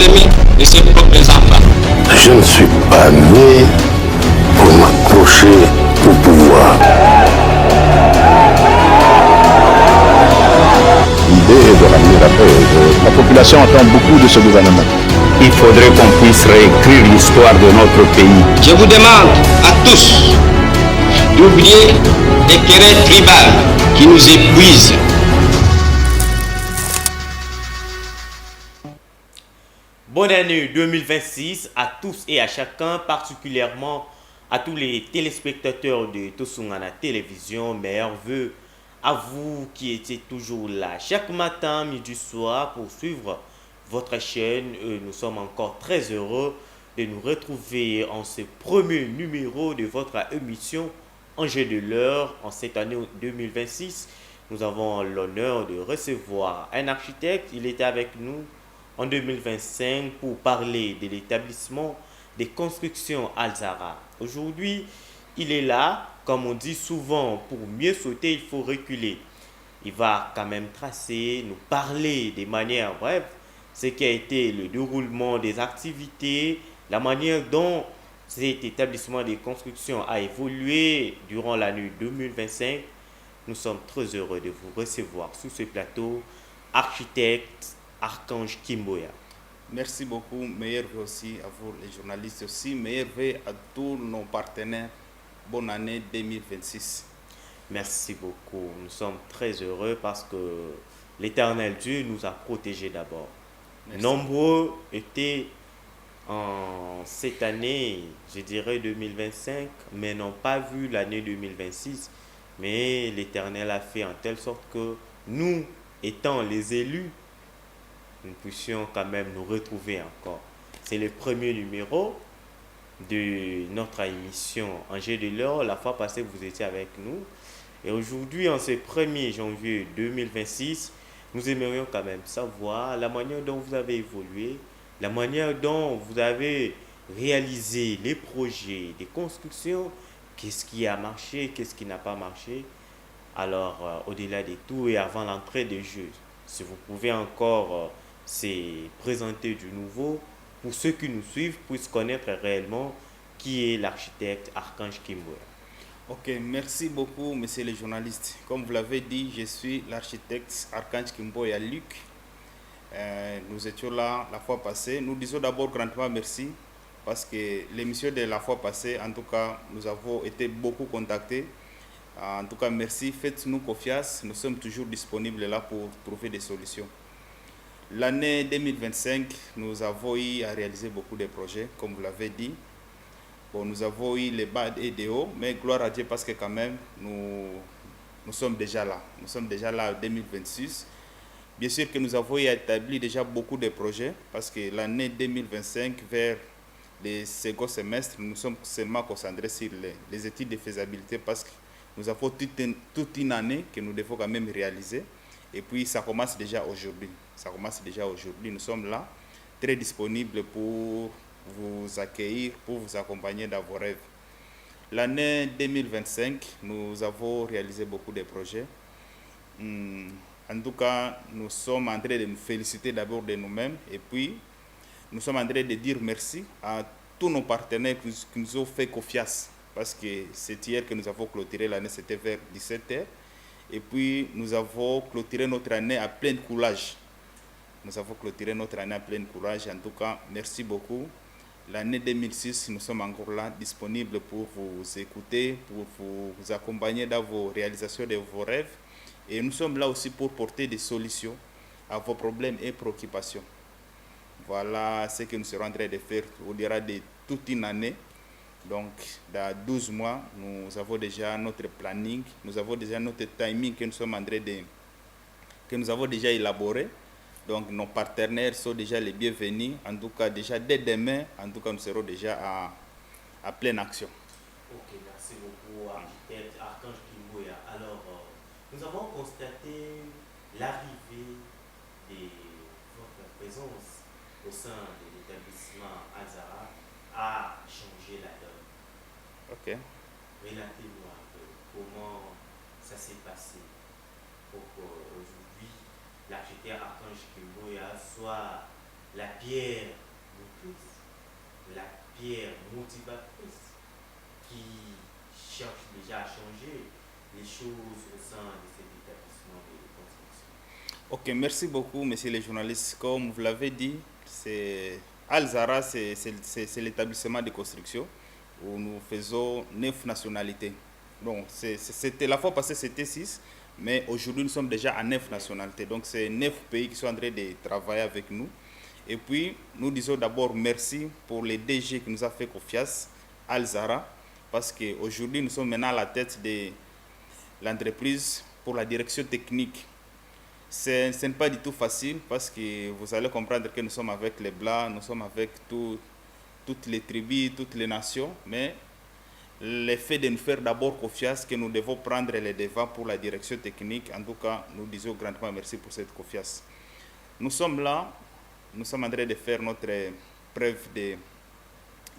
l'ennemi de ses propres enfants. Je ne suis pas né pour m'accrocher au pouvoir. L'idée est de ramener la paix. La population attend beaucoup de ce gouvernement. Il faudrait qu'on puisse réécrire l'histoire de notre pays. Je vous demande à tous d'oublier les querelles tribales qui nous épuisent. Bonne année 2026 à tous et à chacun, particulièrement à tous les téléspectateurs de Tosungana Télévision. Meilleurs vœux à vous qui étiez toujours là chaque matin, midi, soir pour suivre votre chaîne. Nous sommes encore très heureux de nous retrouver en ce premier numéro de votre émission Enjeu de l'heure en cette année 2026. Nous avons l'honneur de recevoir un architecte. Il était avec nous en 2025 pour parler de l'établissement des constructions Alzara. Aujourd'hui, il est là, comme on dit souvent, pour mieux sauter, il faut reculer. Il va quand même tracer, nous parler de manière brève, ce qui a été le déroulement des activités, la manière dont cet établissement des constructions a évolué durant l'année 2025. Nous sommes très heureux de vous recevoir sur ce plateau, architecte Archange Kimboya. Merci beaucoup, meilleurs vœux aussi à vous les journalistes aussi, meilleurs vœux à tous nos partenaires. Bonne année 2026. Merci beaucoup. Nous sommes très heureux parce que l'Éternel Dieu nous a protégés d'abord. Merci. Nombreux étaient en cette année, je dirais 2025, mais n'ont pas vu l'année 2026. Mais l'Éternel a fait en telle sorte que nous, étant les élus, nous puissions quand même nous retrouver encore. C'est le premier numéro de notre émission Enjeu de l'heure. La fois passée, vous étiez avec nous. Et aujourd'hui, en ce 1er janvier 2026, nous aimerions quand même savoir la manière dont vous avez évolué, la manière dont vous avez réalisé les projets de construction, qu'est-ce qui a marché, qu'est-ce qui n'a pas marché. Alors, au-delà de tout et avant l'entrée des jeux, si vous pouvez encore se présenter du nouveau pour ceux qui nous suivent puissent connaître réellement qui est l'architecte Archange Kimboya. Ok, merci beaucoup, monsieur le journaliste. Comme vous l'avez dit, je suis l'architecte Archange Kimboya Luc. Nous étions là la fois passée. Nous disons d'abord grandement merci parce que l'émission de la fois passée, en tout cas, nous avons été beaucoup contactés. En tout cas, merci. Faites-nous confiance. Nous sommes toujours disponibles là pour trouver des solutions. L'année 2025, nous avons eu à réaliser beaucoup de projets, comme vous l'avez dit. Bon, nous avons eu les bas et des hauts, mais gloire à Dieu parce que quand même, nous sommes déjà là. Nous sommes déjà là en 2026. Bien sûr que nous avons établi déjà beaucoup de projets parce que l'année 2025, vers les second semestre, nous sommes seulement concentrés sur les études de faisabilité parce que nous avons toute une année que nous devons quand même réaliser. Et puis ça commence déjà aujourd'hui. Ça commence déjà aujourd'hui. Nous sommes là, très disponibles pour vous accueillir, pour vous accompagner dans vos rêves. L'année 2025, nous avons réalisé beaucoup de projets. En tout cas, nous sommes en train de nous féliciter d'abord de nous-mêmes et puis nous sommes en train de dire merci à tous nos partenaires qui nous ont fait confiance parce que c'est hier que nous avons clôturé l'année, c'était vers 17h. Et puis, nous avons clôturé notre année à plein courage. Nous avons clôturé notre année à plein courage. En tout cas, merci beaucoup. L'année 2006, nous sommes encore là, disponibles pour vous écouter, pour vous accompagner dans vos réalisations de vos rêves. Et nous sommes là aussi pour porter des solutions à vos problèmes et préoccupations. Voilà ce que nous serons en train de faire au-delà de toute une année. Donc, dans 12 mois, nous avons déjà notre planning, nous avons déjà notre timing que nous sommes en train que nous avons déjà élaboré. Donc, nos partenaires sont déjà les bienvenus. En tout cas, déjà dès demain, en tout cas, nous serons déjà à pleine action. Ok, merci beaucoup, architecte Archange Kimboya. Alors, nous avons constaté l'arrivée de votre présence au sein de l'établissement Alzara a changé la donne. Ok. Relatez-nous un peu comment ça s'est passé pour qu'aujourd'hui l'architecte Archange Kimboya soit la pierre motrice, la pierre motivatrice qui cherche déjà à changer les choses au sein de cet établissement de construction. Ok, merci beaucoup, messieurs les journalistes. Comme vous l'avez dit, Al-Zahra, c'est l'établissement de construction où nous faisons 9 nationalités. Donc, c'était la fois passée, c'était 6, mais aujourd'hui, nous sommes déjà à 9 nationalités. Donc, c'est 9 pays qui sont en train de travailler avec nous. Et puis, nous disons d'abord merci pour les DG qui nous a fait confiance, Al-Zahra, parce qu'aujourd'hui, nous sommes maintenant à la tête de l'entreprise pour la direction technique. Ce n'est pas du tout facile parce que vous allez comprendre que nous sommes avec les Blancs, nous sommes avec toutes les tribus, toutes les nations, mais le fait de nous faire d'abord confiance, que nous devons prendre les devants pour la direction technique, en tout cas, nous disons grandement merci pour cette confiance. Nous sommes là, nous sommes en train de faire notre preuve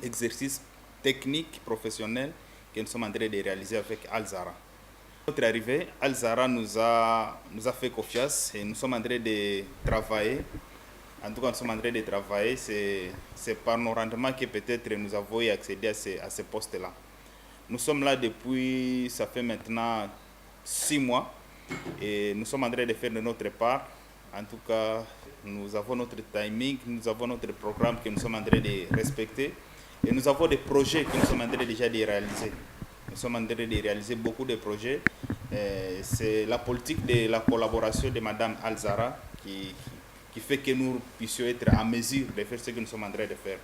d'exercice technique, professionnel, que nous sommes en train de réaliser avec Al-Zahra. Notre arrivée, Al-Zahra nous a fait confiance et nous sommes en train de travailler. En tout cas, nous sommes en train de travailler. C'est par nos rendements que peut-être nous avons accédé à ces postes-là. Nous sommes là depuis, ça fait maintenant 6 mois et nous sommes en train de faire de notre part. En tout cas, nous avons notre timing, nous avons notre programme que nous sommes en train de respecter et nous avons des projets que nous sommes en train déjà de réaliser. Nous sommes en train de réaliser beaucoup de projets. C'est la politique de la collaboration de Mme Al-Zahra qui fait que nous puissions être en mesure de faire ce que nous sommes en train de faire.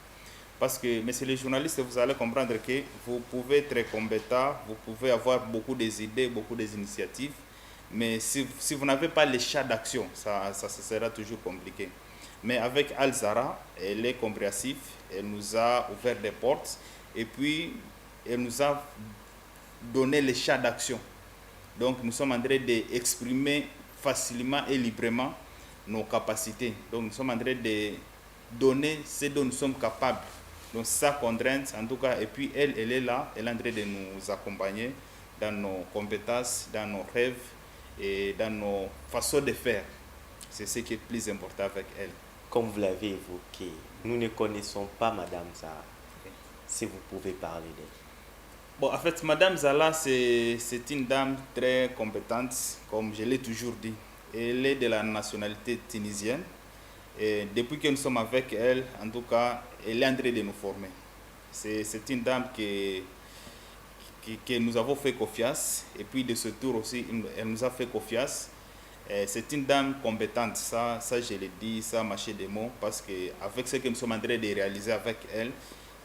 Parce que, messieurs les journalistes, vous allez comprendre que vous pouvez être compétent, vous pouvez avoir beaucoup d'idées, beaucoup d'initiatives, mais si vous n'avez pas les champs d'action, ça sera toujours compliqué. Mais avec Al-Zahra, elle est compréhensive, elle nous a ouvert des portes et puis elle nous a donné les champs d'action. Donc nous sommes en train d'exprimer facilement et librement nos capacités. Donc nous sommes en train de donner ce dont nous sommes capables. Donc sa contrainte en tout cas, et puis elle est là, elle est en train de nous accompagner dans nos compétences, dans nos rêves et dans nos façons de faire. C'est ce qui est plus important avec elle. Comme vous l'avez évoqué, nous ne connaissons pas Madame Zahra. Si vous pouvez parler d'elle. Bon, en fait, Madame Zahra, c'est une dame très compétente, comme je l'ai toujours dit. Elle est de la nationalité tunisienne. Et depuis que nous sommes avec elle, en tout cas, elle est en train de nous former. C'est une dame que nous avons fait confiance. Et puis de ce tour aussi, elle nous a fait confiance. C'est une dame compétente, ça je l'ai dit, ça mâché des mots, parce qu'avec ce que nous sommes en train de réaliser avec elle,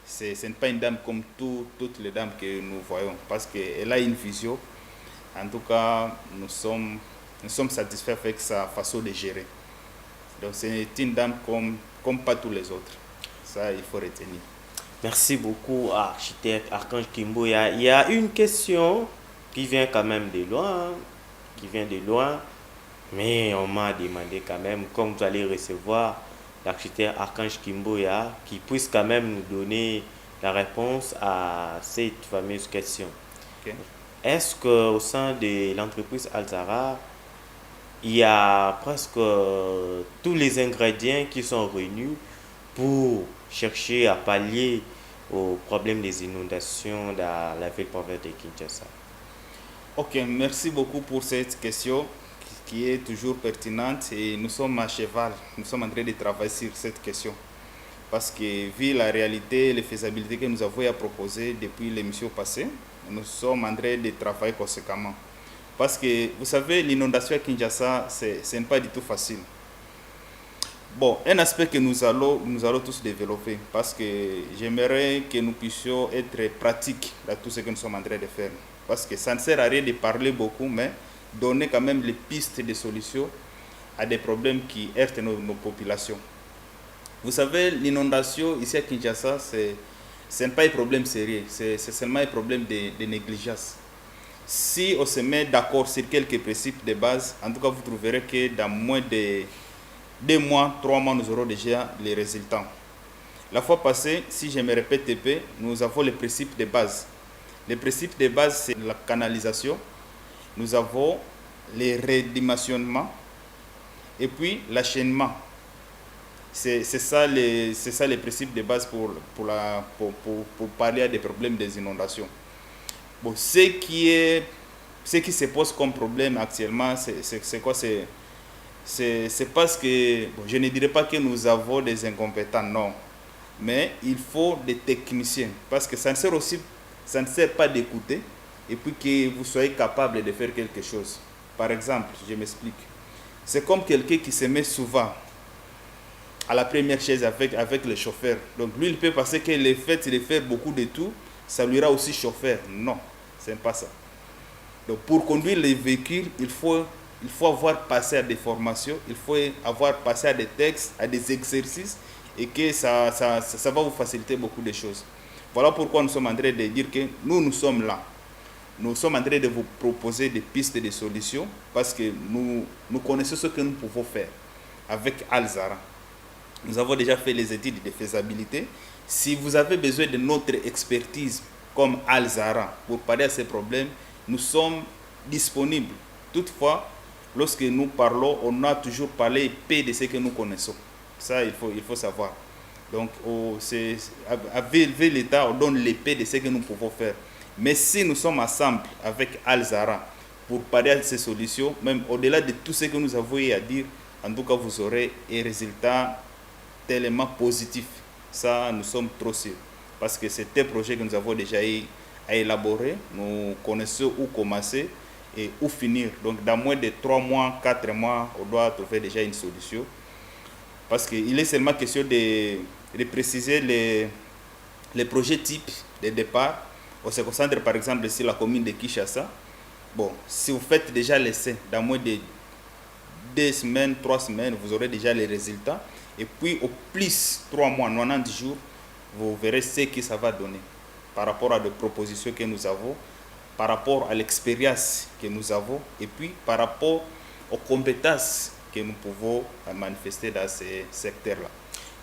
ce n'est pas une dame comme toutes les dames que nous voyons, parce qu'elle a une vision. En tout cas, nous sommes satisfaits avec sa façon de gérer. Donc c'est une dame comme pas tous les autres. Ça, il faut retenir. Merci beaucoup, architecte Archange Kimboya. Il y a une question qui vient quand même de loin, mais on m'a demandé quand même, comme vous allez recevoir l'architecte Archange Kimboya, qui puisse quand même nous donner la réponse à cette fameuse question. Okay. Est-ce qu'au sein de l'entreprise Al-Zahra, il y a presque tous les ingrédients qui sont réunis pour chercher à pallier au problème des inondations dans la ville province de Kinshasa? Ok, merci beaucoup pour cette question qui est toujours pertinente et nous sommes à cheval, nous sommes en train de travailler sur cette question. Parce que vu la réalité et les faisabilités que nous avons à proposer depuis l'émission passée, nous sommes en train de travailler conséquemment. Parce que vous savez, l'inondation à Kinshasa, ce n'est pas du tout facile. Bon, un aspect que nous allons tous développer, parce que j'aimerais que nous puissions être pratiques dans tout ce que nous sommes en train de faire. Parce que ça ne sert à rien de parler beaucoup, mais donner quand même les pistes de solutions à des problèmes qui heurtent nos populations. Vous savez, l'inondation ici à Kinshasa, ce n'est pas un problème sérieux, c'est seulement un problème de négligence. Si on se met d'accord sur quelques principes de base, en tout cas vous trouverez que dans moins de 2 mois, 3 mois, nous aurons déjà les résultats. La fois passée, si je me répète un peu, nous avons les principes de base. Les principes de base, c'est la canalisation, nous avons les redimensionnements et puis l'enchaînement. C'est ça les principes de base pour parler à des problèmes des inondations. Bon, ce qui se pose comme problème actuellement, c'est quoi? C'est parce que, bon, je ne dirais pas que nous avons des incompétents, non. Mais il faut des techniciens. Parce que ça ne sert pas d'écouter et puis que vous soyez capable de faire quelque chose. Par exemple, je m'explique. C'est comme quelqu'un qui se met souvent à la première chaise avec le chauffeur. Donc lui, il peut penser que le fait de faire beaucoup de tout, ça lui ira aussi chauffeur. Non, ce n'est pas ça. Donc pour conduire les véhicules, il faut avoir passé à des formations, il faut avoir passé à des textes, à des exercices, et que ça va vous faciliter beaucoup de choses. Voilà pourquoi nous sommes en train de dire que nous sommes là. Nous sommes en train de vous proposer des pistes de solutions parce que nous connaissons ce que nous pouvons faire avec Alzara. Nous avons déjà fait les études de faisabilité. Si vous avez besoin de notre expertise comme Alzara pour parler à ces problèmes, nous sommes disponibles. Toutefois, lorsque nous parlons, on a toujours parlé peu de ce que nous connaissons. Ça, il faut savoir. Donc, avec l'État, on donne l'épée de ce que nous pouvons faire. Mais si nous sommes ensemble avec Alzara pour parler à ces solutions, même au-delà de tout ce que nous avons à dire, en tout cas, vous aurez un résultat tellement positif. Ça, nous sommes trop sûrs. Parce que c'est un projet que nous avons déjà à élaborer. Nous connaissons où commencer et où finir. Donc, dans moins de 3 mois, 4 mois, on doit trouver déjà une solution. Parce qu'il est seulement question de préciser les projets types de départ. On se concentre par exemple sur la commune de Kinshasa. Bon, si vous faites déjà l'essai, dans moins de 2 semaines, 3 semaines, vous aurez déjà les résultats. Et puis, au plus 3 mois, 90 jours, vous verrez ce que ça va donner par rapport à des propositions que nous avons, par rapport à l'expérience que nous avons, et puis par rapport aux compétences que nous pouvons manifester dans ces secteurs-là.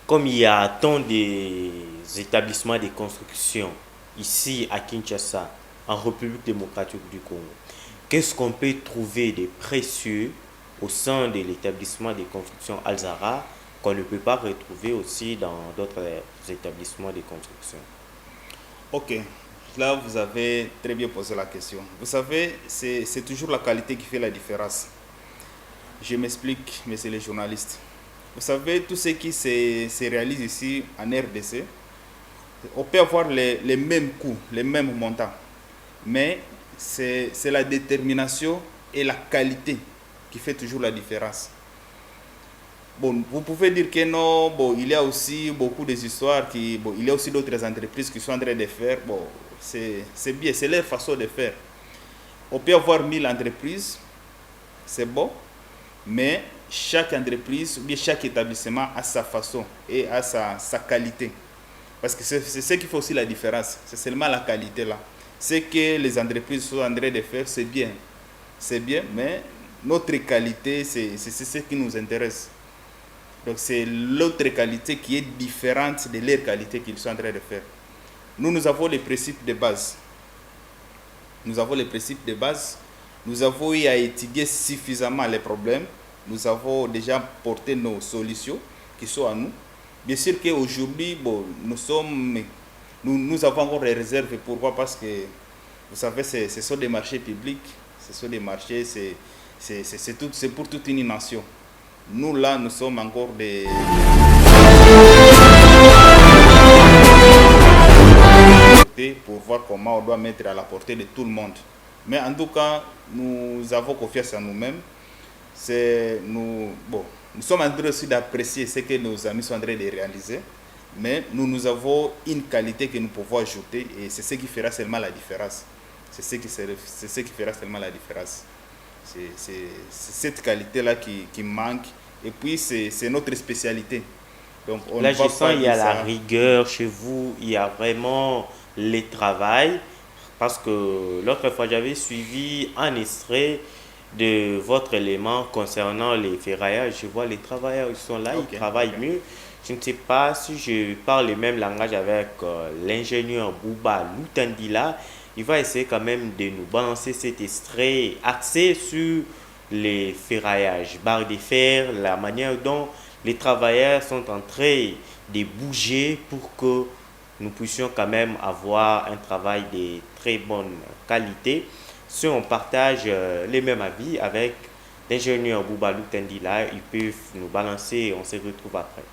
Comme il y a tant d'établissements de construction ici à Kinshasa, en République démocratique du Congo, qu'est-ce qu'on peut trouver de précieux au sein de l'établissement de construction Alzara qu'on ne peut pas retrouver aussi dans d'autres établissements de construction? Ok, là vous avez très bien posé la question. Vous savez, c'est toujours la qualité qui fait la différence. Je m'explique, messieurs les journalistes. Vous savez, tout ce qui se réalise ici en RDC, on peut avoir les mêmes coûts, les mêmes montants. Mais c'est la détermination et la qualité qui fait toujours la différence. Bon, vous pouvez dire que non, bon, il y a aussi beaucoup d'histoires, il y a aussi d'autres entreprises qui sont en train de faire. Bon, c'est bien, c'est leur façon de faire. On peut avoir 1000 entreprises, c'est bon, mais chaque entreprise ou bien chaque établissement a sa façon et a sa qualité. Parce que c'est ce qui fait aussi la différence, c'est seulement la qualité là. Ce que les entreprises sont en train de faire, c'est bien, mais notre qualité, c'est ce qui nous intéresse. Donc c'est l'autre qualité qui est différente de leur qualité qu'ils sont en train de faire. Nous avons les principes de base. Nous avons eu à étudier suffisamment les problèmes. Nous avons déjà porté nos solutions qui sont à nous. Bien sûr qu'aujourd'hui, bon, nous avons encore des réserves. Pourquoi? Parce que, vous savez, ce sont des marchés publics. Ce sont des marchés, c'est pour toute une nation. Nous, là, nous sommes encore des... pour voir comment on doit mettre à la portée de tout le monde. Mais en tout cas, nous avons confiance en nous-mêmes. Nous sommes en train aussi d'apprécier ce que nos amis sont en train de réaliser. Mais nous avons une qualité que nous pouvons ajouter et c'est ce qui fera seulement la différence. C'est ce qui fera seulement la différence. C'est cette qualité-là qui manque. Et puis, c'est notre spécialité. Donc, là, je sens qu'il y a la rigueur chez vous. Il y a vraiment le travail. Parce que l'autre fois, j'avais suivi un extrait de votre élément concernant les ferraillages. Je vois les travailleurs, ils sont là, ils travaillent mieux. Je ne sais pas si je parle le même langage avec l'ingénieur Bouba Lutandila. Il va essayer quand même de nous balancer cet extrait axé sur les ferraillages, barres de fer, la manière dont les travailleurs sont en train de bouger pour que nous puissions quand même avoir un travail de très bonne qualité. Si on partage les mêmes avis avec l'ingénieur Boubalou Tendila, ils peuvent nous balancer, on se retrouve après.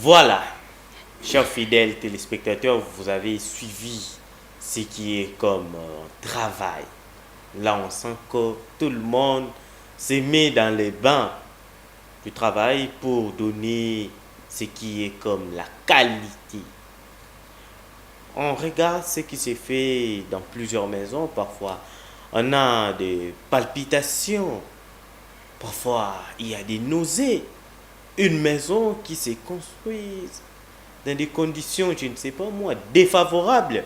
Voilà, chers fidèles téléspectateurs, vous avez suivi ce qui est comme travail. Là, on sent que tout le monde se met dans les bains du travail pour donner ce qui est comme la qualité. On regarde ce qui se fait dans plusieurs maisons. Parfois, on a des palpitations. Parfois, il y a des nausées. Une maison qui se construit dans des conditions, je ne sais pas moi, défavorables.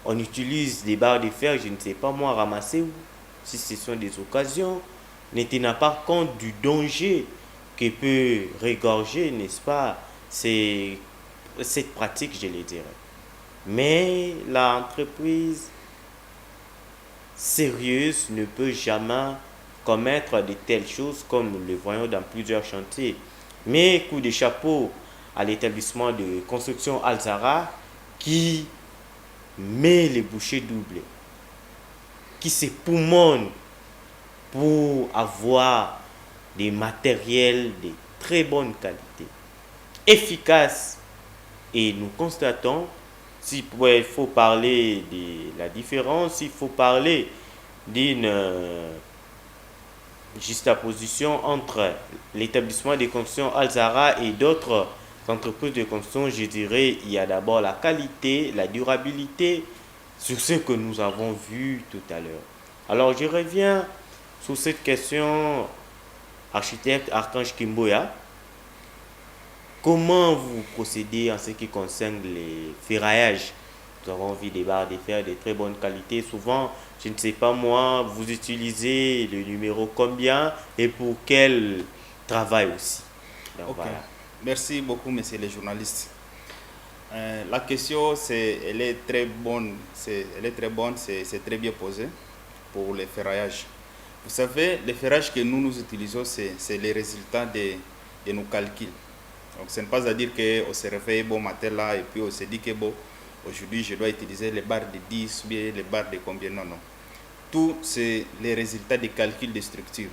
On utilise des barres de fer, je ne sais pas moi, ramasser si ce sont des occasions, ne tenant pas compte du danger que peut regorger, n'est-ce pas, c'est cette pratique, je le dirais. Mais l'entreprise sérieuse ne peut jamais commettre de telles choses comme nous le voyons dans plusieurs chantiers. Mais coup de chapeau à l'établissement de construction Alzara qui met les bouchées doubles, qui se poumonne pour avoir des matériels de très bonne qualité, efficaces. Et nous constatons il faut parler de la différence, il faut parler d'une juxtaposition entre l'établissement de construction Alzara et d'autres entreprises de construction, je dirais, il y a d'abord la qualité, la durabilité, sur ce que nous avons vu tout à l'heure. Alors, je reviens sur cette question, architecte Archange Kimboya. Comment vous procédez en ce qui concerne les ferraillages? Nous avons vu des barres de fer de très bonne qualité. Souvent, je ne sais pas moi, vous utilisez le numéro combien et pour quel travail aussi. Donc, Ok. voilà. Merci beaucoup, messieurs les journalistes. La question, elle est très bonne, c'est très bien posé pour les ferraillages. Vous savez, les ferrailles que nous utilisons, c'est les résultats de nos calculs. Donc, ce n'est pas à dire qu'on se réveille bon matin là et puis on se dit que bon, aujourd'hui je dois utiliser les barres de 10 ou bien les barres de combien. Non, non. Tout, c'est les résultats des calculs de structure.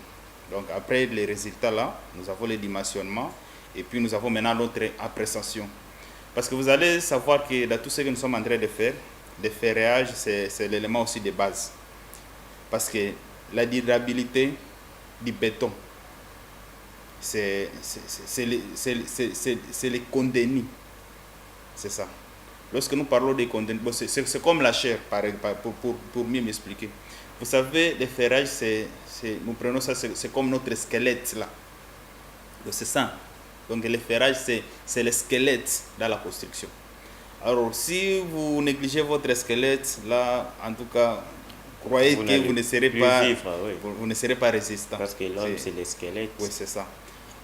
Donc, après les résultats là, nous avons le dimensionnement et puis nous avons maintenant notre appréciation. Parce que vous allez savoir que dans tout ce que nous sommes en train de faire, le ferraillage, c'est l'élément aussi de base. Parce que la durabilité du béton, c'est les condamnés. C'est ça. Lorsque nous parlons des condamnés, bon, c'est comme la chair, pour mieux m'expliquer. Vous savez, le ferrage, nous prenons ça, c'est comme notre squelette là. Donc c'est ça. Donc le ferrage, c'est le squelette dans la construction. Alors si vous négligez votre squelette, là, en tout cas, croyez que vous ne serez pas, vivre, oui. vous ne serez pas résistant. Parce que l'homme, c'est le squelette. Oui, c'est ça.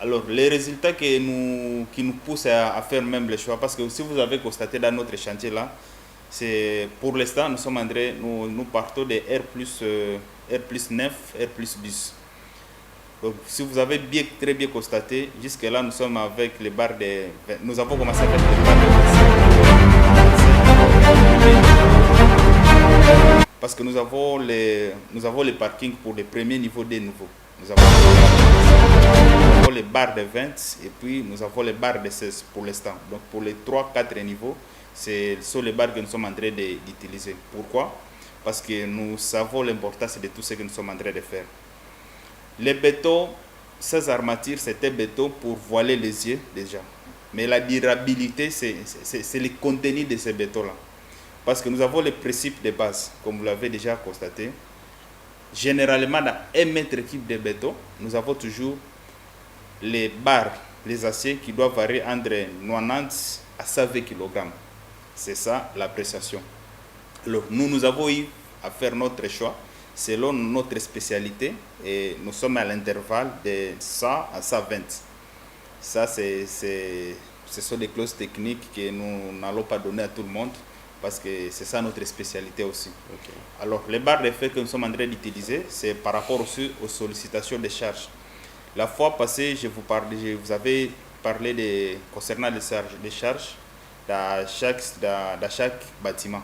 Alors, les résultats qui nous poussent à faire même les choix, parce que si vous avez constaté dans notre chantier là, c'est pour l'instant, nous partons de R+9, R+10. Donc, si vous avez très bien constaté, jusque-là, nous sommes avec les barres de... Nous avons commencé avec les barres de... Parce que nous avons les parkings pour les premiers niveaux des nouveaux. Nous avons les barres de 20 et puis nous avons les barres de 16 pour l'instant. Donc pour les 3-4 niveaux, ce sont les barres que nous sommes en train d'utiliser. Pourquoi? Parce que nous savons l'importance de tout ce que nous sommes en train de faire. Les bétons, ces armatures, c'était béton pour voiler les yeux déjà. Mais la durabilité, c'est le contenu de ces bétons-là. Parce que nous avons les principes de base, comme vous l'avez déjà constaté. Généralement, dans 1 mètre cube de béton, nous avons toujours les barres, les aciers qui doivent varier entre 90 à 120 kg. C'est ça l'appréciation. Alors, nous avons eu à faire notre choix selon notre spécialité et nous sommes à l'intervalle de 100 à 120. Ça, ce sont des clauses techniques que nous n'allons pas donner à tout le monde parce que c'est ça notre spécialité aussi. Okay. Alors, les barres de fer que nous sommes en train d'utiliser, c'est par rapport aussi aux sollicitations des charges. La fois passée, je vous avais parlé concernant les charges dans chaque bâtiment.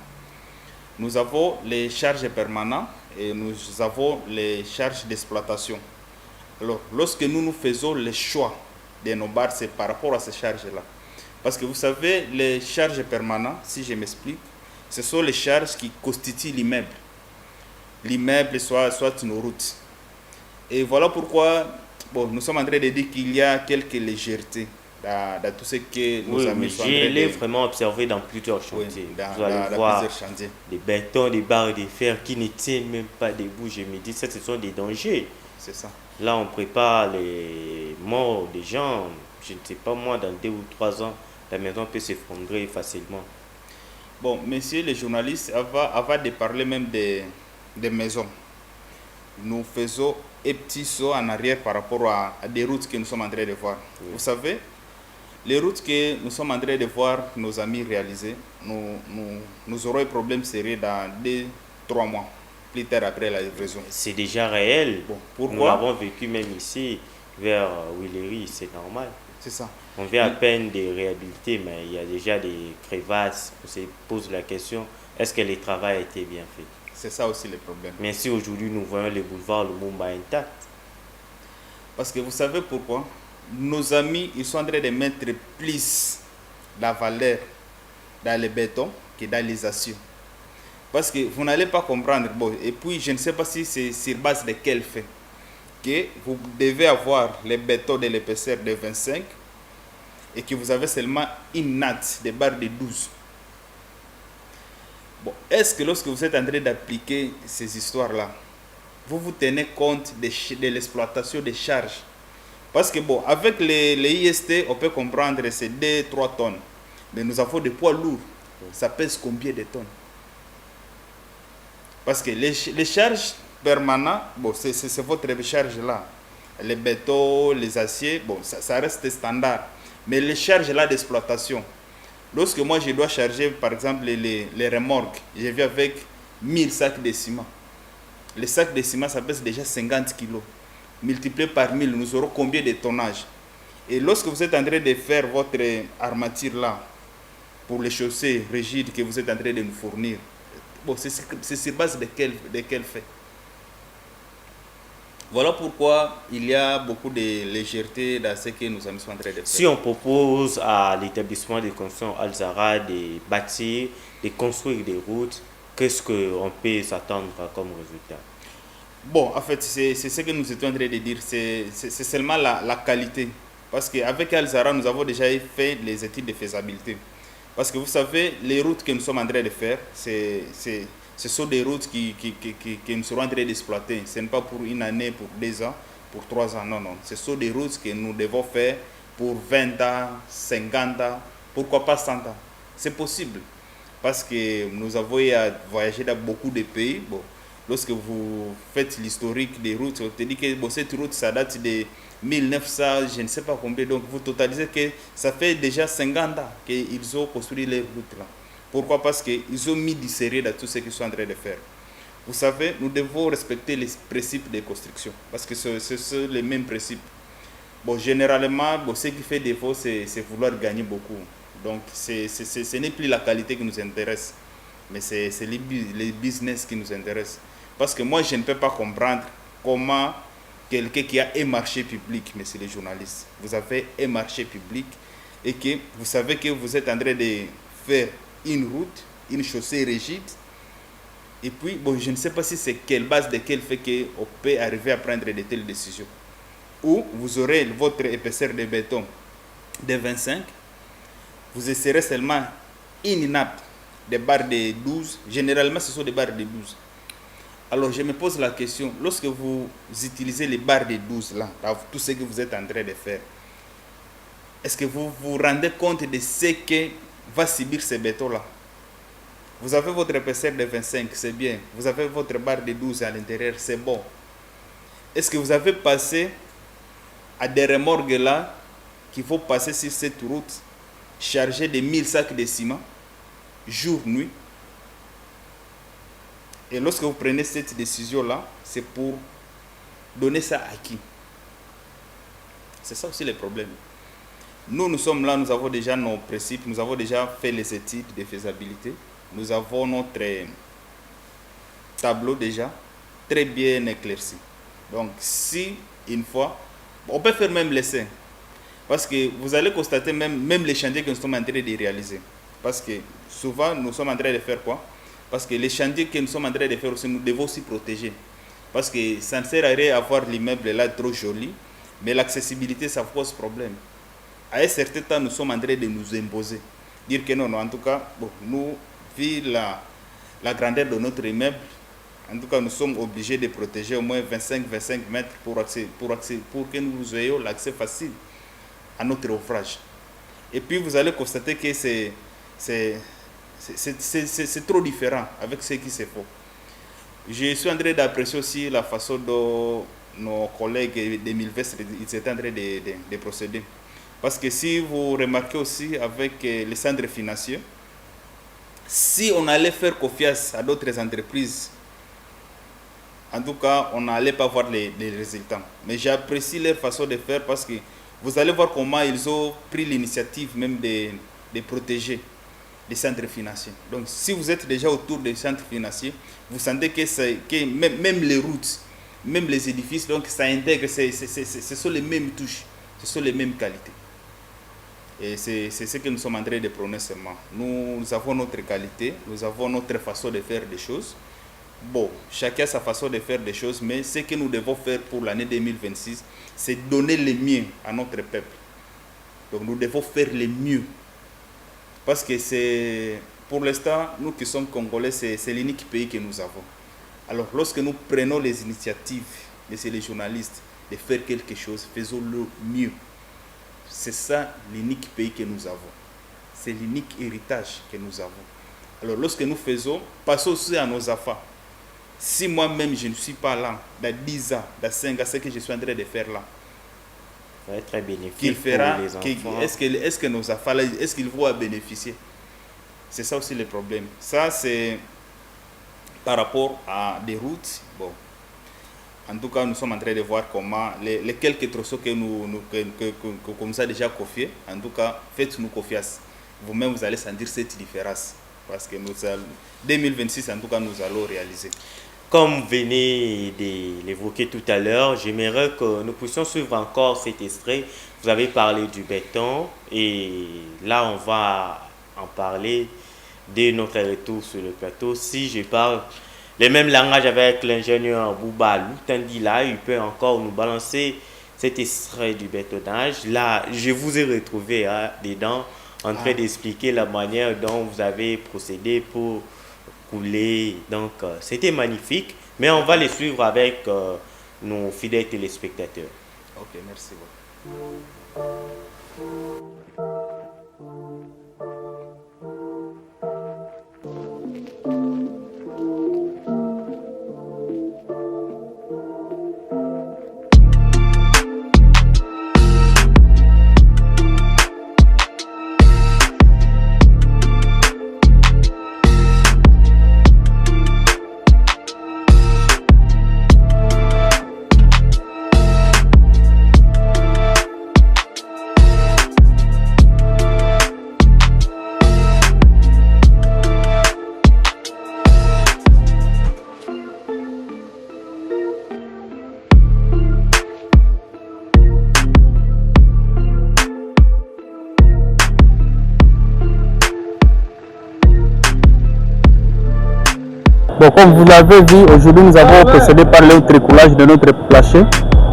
Nous avons les charges permanentes et nous avons les charges d'exploitation. Alors, lorsque nous faisons le choix de nos barres, c'est par rapport à ces charges-là. Parce que vous savez, les charges permanentes, si je m'explique, ce sont les charges qui constituent l'immeuble. L'immeuble, soit nos routes. Et voilà pourquoi nous sommes en train de dire qu'il y a quelques légèretés dans tout ce que nous avons. Je l'ai vraiment observé dans plusieurs chantiers. Vous allez voir des bétons, des barres de fer qui ne tiennent même pas debout. Je me dis, ça, ce sont des dangers. C'est ça. Là, on prépare les morts des gens. Je ne sais pas, moi, dans 2 ou 3 ans, la maison peut s'effondrer facilement. Bon, messieurs les journalistes, avant de parler même des maisons, nous faisons un petit saut en arrière par rapport à des routes que nous sommes en train de voir. Oui. Vous savez, les routes que nous sommes en train de voir nos amis réaliser, nous aurons un problème sérieux dans 2-3 mois, plus tard après la livraison. C'est déjà réel. Bon, pourquoi? Nous l'avons vécu même ici, vers Willery, c'est normal. C'est ça. On vient à peine de réhabiliter, mais il y a déjà des crevasses. On se pose la question, est-ce que le travail a été bien fait? C'est ça aussi le problème. Mais si aujourd'hui nous voyons les boulevards Lumumba intacts. Parce que vous savez pourquoi? Nos amis, ils sont en train de mettre plus la valeur dans le béton que dans les assiettes. Parce que vous n'allez pas comprendre. Bon, et puis, je ne sais pas si c'est sur base de quel fait que vous devez avoir les bétons de l'épaisseur de 25 et que vous avez seulement une natte de barre de 12. Bon, est-ce que lorsque vous êtes en train d'appliquer ces histoires-là, vous tenez compte de l'exploitation des charges? Parce que bon, avec les IST, on peut comprendre c'est 2-3 tonnes. Mais nous avons des poids lourds. Ça pèse combien de tonnes? Parce que les charges permanentes, bon, c'est votre charge là. Les bétons, les aciers, bon, ça reste standard. Mais les charges là d'exploitation, lorsque moi je dois charger par exemple les remorques, je viens avec 1000 sacs de ciment. Les sacs de ciment, ça pèse déjà 50 kg. Multiplié par 1000, nous aurons combien de tonnage? Et lorsque vous êtes en train de faire votre armature là, pour les chaussées rigides que vous êtes en train de nous fournir, bon, c'est sur base de quel fait? Voilà pourquoi il y a beaucoup de légèreté dans ce que nous sommes en train de faire. Si on propose à l'établissement de construction Alzara de bâtir, de construire des routes, qu'est-ce qu'on peut s'attendre comme résultat? Bon, en fait, c'est ce que nous étions en train de dire, c'est seulement la qualité. Parce qu'avec Alzara, nous avons déjà fait les études de faisabilité. Parce que vous savez, les routes que nous sommes en train de faire, ce sont des routes que nous serons en train d'exploiter. Ce n'est pas pour une année, pour 2 ans, pour 3 ans, non, non. Ce sont des routes que nous devons faire pour 20 ans, 50 ans, pourquoi pas 100 ans. C'est possible. Parce que nous avons voyagé dans beaucoup de pays. Bon, lorsque vous faites l'historique des routes, on te dit que bon, cette route, ça date de 1900, je ne sais pas combien. Donc, vous totalisez que ça fait déjà 50 ans qu'ils ont construit les routes là. Pourquoi? Parce qu'ils ont mis du sérieux dans tout ce qu'ils sont en train de faire. Vous savez, nous devons respecter les principes de construction. Parce que ce sont les mêmes principes. Bon, généralement, bon, ce qui fait défaut, c'est vouloir gagner beaucoup. Donc, ce n'est plus la qualité qui nous intéresse. Mais c'est les business qui nous intéressent. Parce que moi, je ne peux pas comprendre comment quelqu'un qui a un marché public, mais c'est les journalistes. Vous avez un marché public et que vous savez que vous êtes en train de faire une route, une chaussée rigide. Et puis, bon, je ne sais pas si c'est quelle base de quel fait qu'on peut arriver à prendre de telles décisions. Ou vous aurez votre épaisseur de béton de 25, vous essaierez seulement une nappe de barres de 12. Généralement, ce sont des barres de 12. Alors, je me pose la question, lorsque vous utilisez les barres de 12 là, tout ce que vous êtes en train de faire, est-ce que vous vous rendez compte de ce que va subir ce béton-là? Vous avez votre épaisseur de 25, c'est bien. Vous avez votre barre de 12 à l'intérieur, c'est bon. Est-ce que vous avez passé à des remorques là qu'il faut passer sur cette route chargée de 1000 sacs de ciment, jour, nuit? Et lorsque vous prenez cette décision-là, c'est pour donner ça à qui? C'est ça aussi le problème. Nous sommes là, nous avons déjà nos principes, nous avons déjà fait les études de faisabilité. Nous avons notre tableau déjà très bien éclairci. Donc, si une fois, on peut faire même l'essai. Parce que vous allez constater même les chantiers que nous sommes en train de réaliser. Parce que souvent, nous sommes en train de faire quoi? Parce que les chantiers que nous sommes en train de faire aussi, nous devons aussi protéger. Parce que ça ne sert à rien d'avoir l'immeuble là trop joli, mais l'accessibilité, ça pose problème. À un certain temps, nous sommes en train de nous imposer. Dire que non, en tout cas, bon, nous, vu la grandeur de notre immeuble, en tout cas, nous sommes obligés de protéger au moins 25 mètres pour que nous ayons l'accès facile à notre ouvrage. Et puis, vous allez constater que c'est trop différent avec ce qui se fait. Je suis en train d'apprécier aussi la façon dont nos collègues de Milvestre ils étaient en train de procéder. Parce que si vous remarquez aussi avec les centres financiers, si on allait faire confiance à d'autres entreprises, en tout cas, on n'allait pas voir les résultats. Mais j'apprécie leur façon de faire parce que vous allez voir comment ils ont pris l'initiative même de protéger les centres financiers. Donc, si vous êtes déjà autour des centres financiers, vous sentez que même les routes, même les édifices, donc ça intègre, ce sont les mêmes touches, ce sont les mêmes qualités. Et c'est ce que nous sommes en train de prôner seulement. Nous avons notre qualité, nous avons notre façon de faire des choses. Bon, chacun a sa façon de faire des choses, mais ce que nous devons faire pour l'année 2026, c'est donner le mieux à notre peuple. Donc nous devons faire le mieux. Parce que c'est, pour l'instant, nous qui sommes Congolais, c'est l'unique pays que nous avons. Alors lorsque nous prenons les initiatives, c'est les journalistes, de faire quelque chose, faisons-le mieux. C'est ça l'unique pays que nous avons. C'est l'unique héritage que nous avons. Alors lorsque nous faisons, passons aussi à nos affaires. Si moi-même je ne suis pas là, dans 10 ans, dans 5 ans, ce que je suis en train de faire là, ça va être très bénéfique qu'il fera, pour les enfants. est-ce que nos affaires là, est-ce qu'ils vont bénéficier? C'est ça aussi le problème. Ça c'est par rapport à des routes. Bon. En tout cas, nous sommes en train de voir comment les quelques trousseaux que nous a déjà confiés, en tout cas, faites-nous confiance. Vous-même, vous allez sentir cette différence. Parce que 2026, en tout cas, nous allons réaliser. Comme vous venez de l'évoquer tout à l'heure, j'aimerais que nous puissions suivre encore cet extrait. Vous avez parlé du béton et là, on va en parler dès notre retour sur le plateau. Si je parle les mêmes langages avec l'ingénieur Bouba Loutandi, là, il peut encore nous balancer cet extrait du bétonnage. Là, je vous ai retrouvé dedans en train d'expliquer la manière dont vous avez procédé pour couler. Donc, c'était magnifique. Mais on va les suivre avec nos fidèles téléspectateurs. Ok, merci beaucoup. Bon, comme vous l'avez vu, aujourd'hui nous avons procédé par le tricoulage de notre plancher.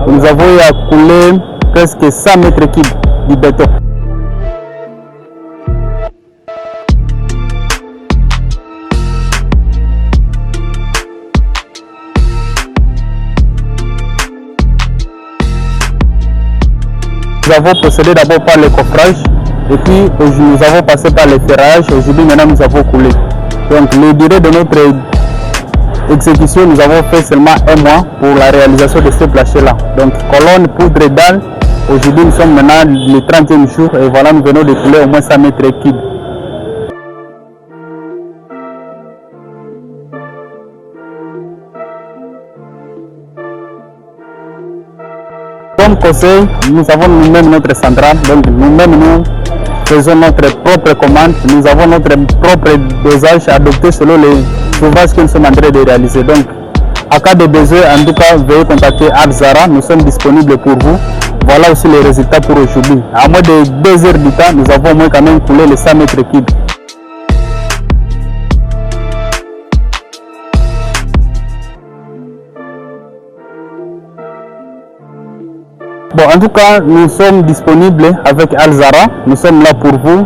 Nous avons eu à couler presque 100 mètres cubes du béton. Nous avons procédé d'abord par le coffrage et puis nous avons passé par le ferrage. Aujourd'hui maintenant nous avons coulé. Donc le durée de notre exécution, nous avons fait seulement 1 mois pour la réalisation de ce plancher-là. Donc colonne, poudre et dalle. Aujourd'hui nous sommes maintenant le 30e jour et voilà, nous venons de couler au moins 100 mètres cubes. Comme conseil, nous avons nous-mêmes notre centrale, donc nous-mêmes nous faisons notre propre commande, nous avons notre propre dosage adopté selon les sauvages que nous sommes en train de réaliser. Donc, à cas de besoin, en tout cas, veuillez contacter Alzara, nous sommes disponibles pour vous. Voilà aussi les résultats pour aujourd'hui. À moins de 2 heures du temps, nous avons au moins quand même coulé les 100 mètres cubes. Bon, en tout cas, nous sommes disponibles avec Alzara. Nous sommes là pour vous,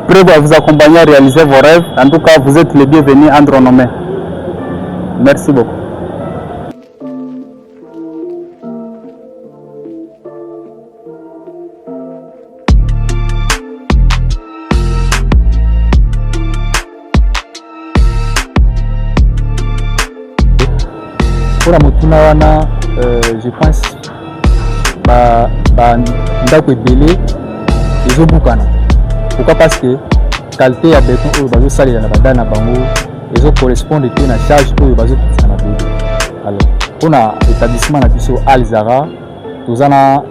prêts à vous accompagner à réaliser vos rêves. En tout cas, vous êtes les bienvenus entre nos mains. Merci beaucoup. Pour la motuna wana, je pense ndako ebele ezobukana. Pourquoi? Parce que qualité ya béton oyo bazosalela na badala na bango ezocorrespondre te na charge oyo bazopesa na béton. Alors mpona établissement na biso Alzara toza na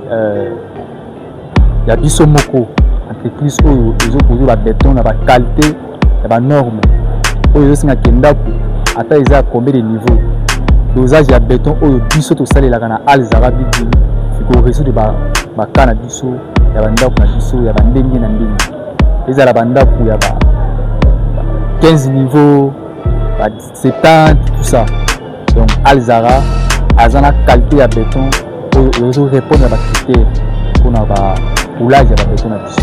ya biso moko entreprise oyo ezoproduire babéton na baqualité ya banorme oyo ezosengaka ndako ata eza ya combien de niveau. Dosage ya béton oyo biso tosalelaka na Alzara bibili ko résoudre ba cas na biso ya bandako na biso ya bandenge na ndenge ezala bandako ya 15 niveaux 70 tout ça donc Alzara aza na qualité ya béton oyo ezorépondre na bacritère mpona bacoulage ya babéton na biso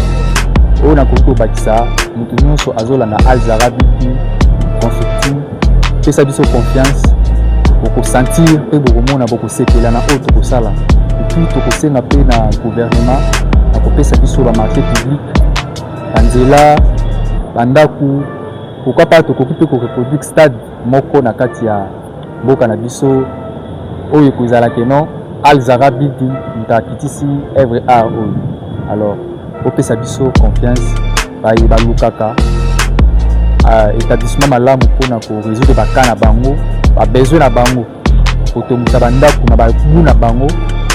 oyo nakoki kobakisa moto nyonso azolanda Alzara building constructing pesa biso confiance bokosentir mpe bokomona bokosepela na oyo tokosala epuis tokosenga mpe na gouvernement na kopesa biso bamarché public banzela bandako pourquoi pas tokoki mpe koreproduire stade moko na kati ya mboka na biso oyo ekozala keno Alzara building moto akitisi œuvre art oyo alors opesa biso confiance baye balukaka établissement malamu mpona korésoudre baka na bango babesoin na bango kotongisa bandako na babu na bango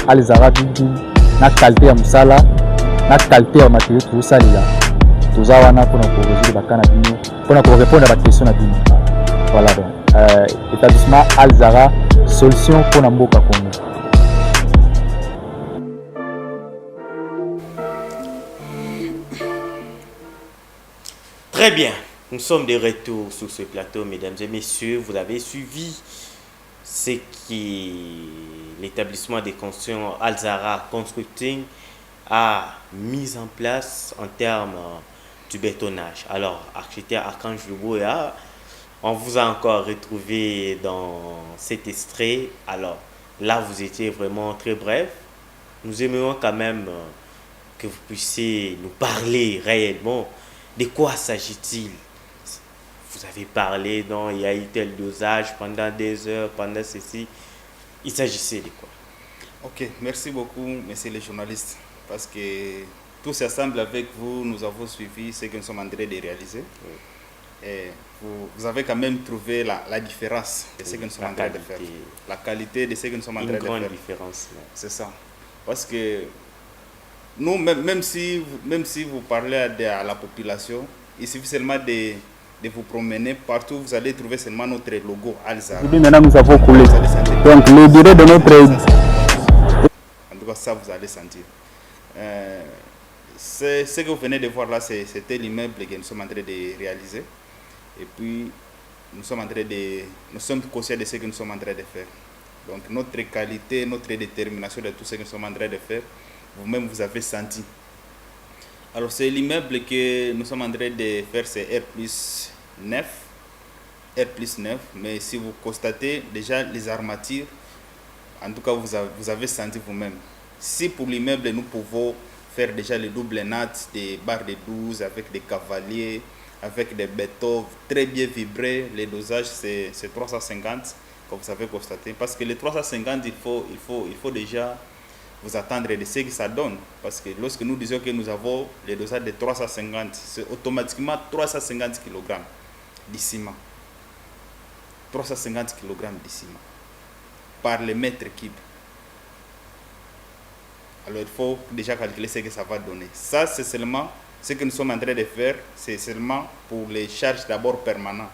Alzara building na qualité ya mosala na qualité ya matériel tozosalela toza wana mpona korésoudre baka na bino mpona korépondre à baquestion na bino voilà donc établissement Alzara solution mpona mboka Congo. Très bien, nous sommes de retour sur ce plateau, mesdames et messieurs. Vous avez suivi ce qui l'établissement de construction Alzara Constructing a mis en place en termes du bétonnage. Alors, architecte Archange Luboya, on vous a encore retrouvé dans cet extrait. Alors, là, vous étiez vraiment très bref. Nous aimerions quand même que vous puissiez nous parler réellement. De quoi s'agit-il? Vous avez parlé, donc il y a eu tel dosage pendant des heures, pendant ceci. Il s'agissait de quoi? Ok, merci beaucoup, messieurs les journalistes, parce que tous ensemble avec vous, nous avons suivi ce que nous sommes en train de réaliser. Oui. Et vous avez quand même trouvé la différence de ce que nous sommes en train de faire. La qualité de ce que nous sommes en train de faire. Une grande différence. C'est ça. Parce que nous, même si vous parlez à la population, il suffit seulement de vous promener partout, vous allez trouver seulement notre logo Alzara. Maintenant, nous avons coulé. Donc, le durée de notre... En tout cas, ça, vous allez sentir. Ce que vous venez de voir là, c'était l'immeuble que nous sommes en train de réaliser. Et puis, nous sommes conscients de ce que nous sommes en train de faire. Donc, notre qualité, notre détermination de tout ce que nous sommes en train de faire, vous-même, vous avez senti. Alors, c'est l'immeuble que nous sommes en train de faire, c'est R+9. R+9. Mais si vous constatez déjà les armatures, en tout cas, vous avez senti vous-même. Si pour l'immeuble, nous pouvons faire déjà les doubles nattes, des barres de 12 avec des cavaliers, avec des bétons très bien vibrés, les dosages, c'est 350, comme vous avez constaté. Parce que les 350, il faut déjà vous attendre de ce que ça donne. Parce que lorsque nous disons que nous avons les dosages de 350, c'est automatiquement 350 kg de ciment. 350 kg de ciment par le mètre cube. Alors il faut déjà calculer ce que ça va donner. Ça, c'est seulement ce que nous sommes en train de faire, c'est seulement pour les charges d'abord permanentes.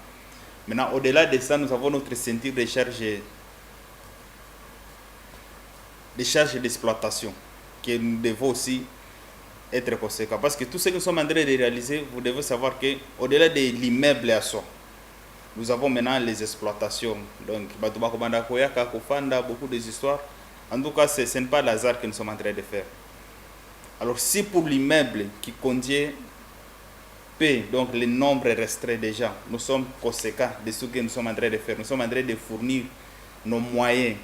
Maintenant, au-delà de ça, nous avons notre ceinture de charges d'exploitation que nous devons aussi être conséquents. Parce que tout ce que nous sommes en train de réaliser, vous devez savoir qu'au-delà de l'immeuble à soi, nous avons maintenant les exploitations. Donc, beaucoup des histoires. En tout cas, ce n'est pas l'hasard que nous sommes en train de faire. Alors, si pour l'immeuble qui contient P, donc le nombre restreint déjà, nous sommes conséquents de ce que nous sommes en train de faire. Nous sommes en train de fournir nos moyens.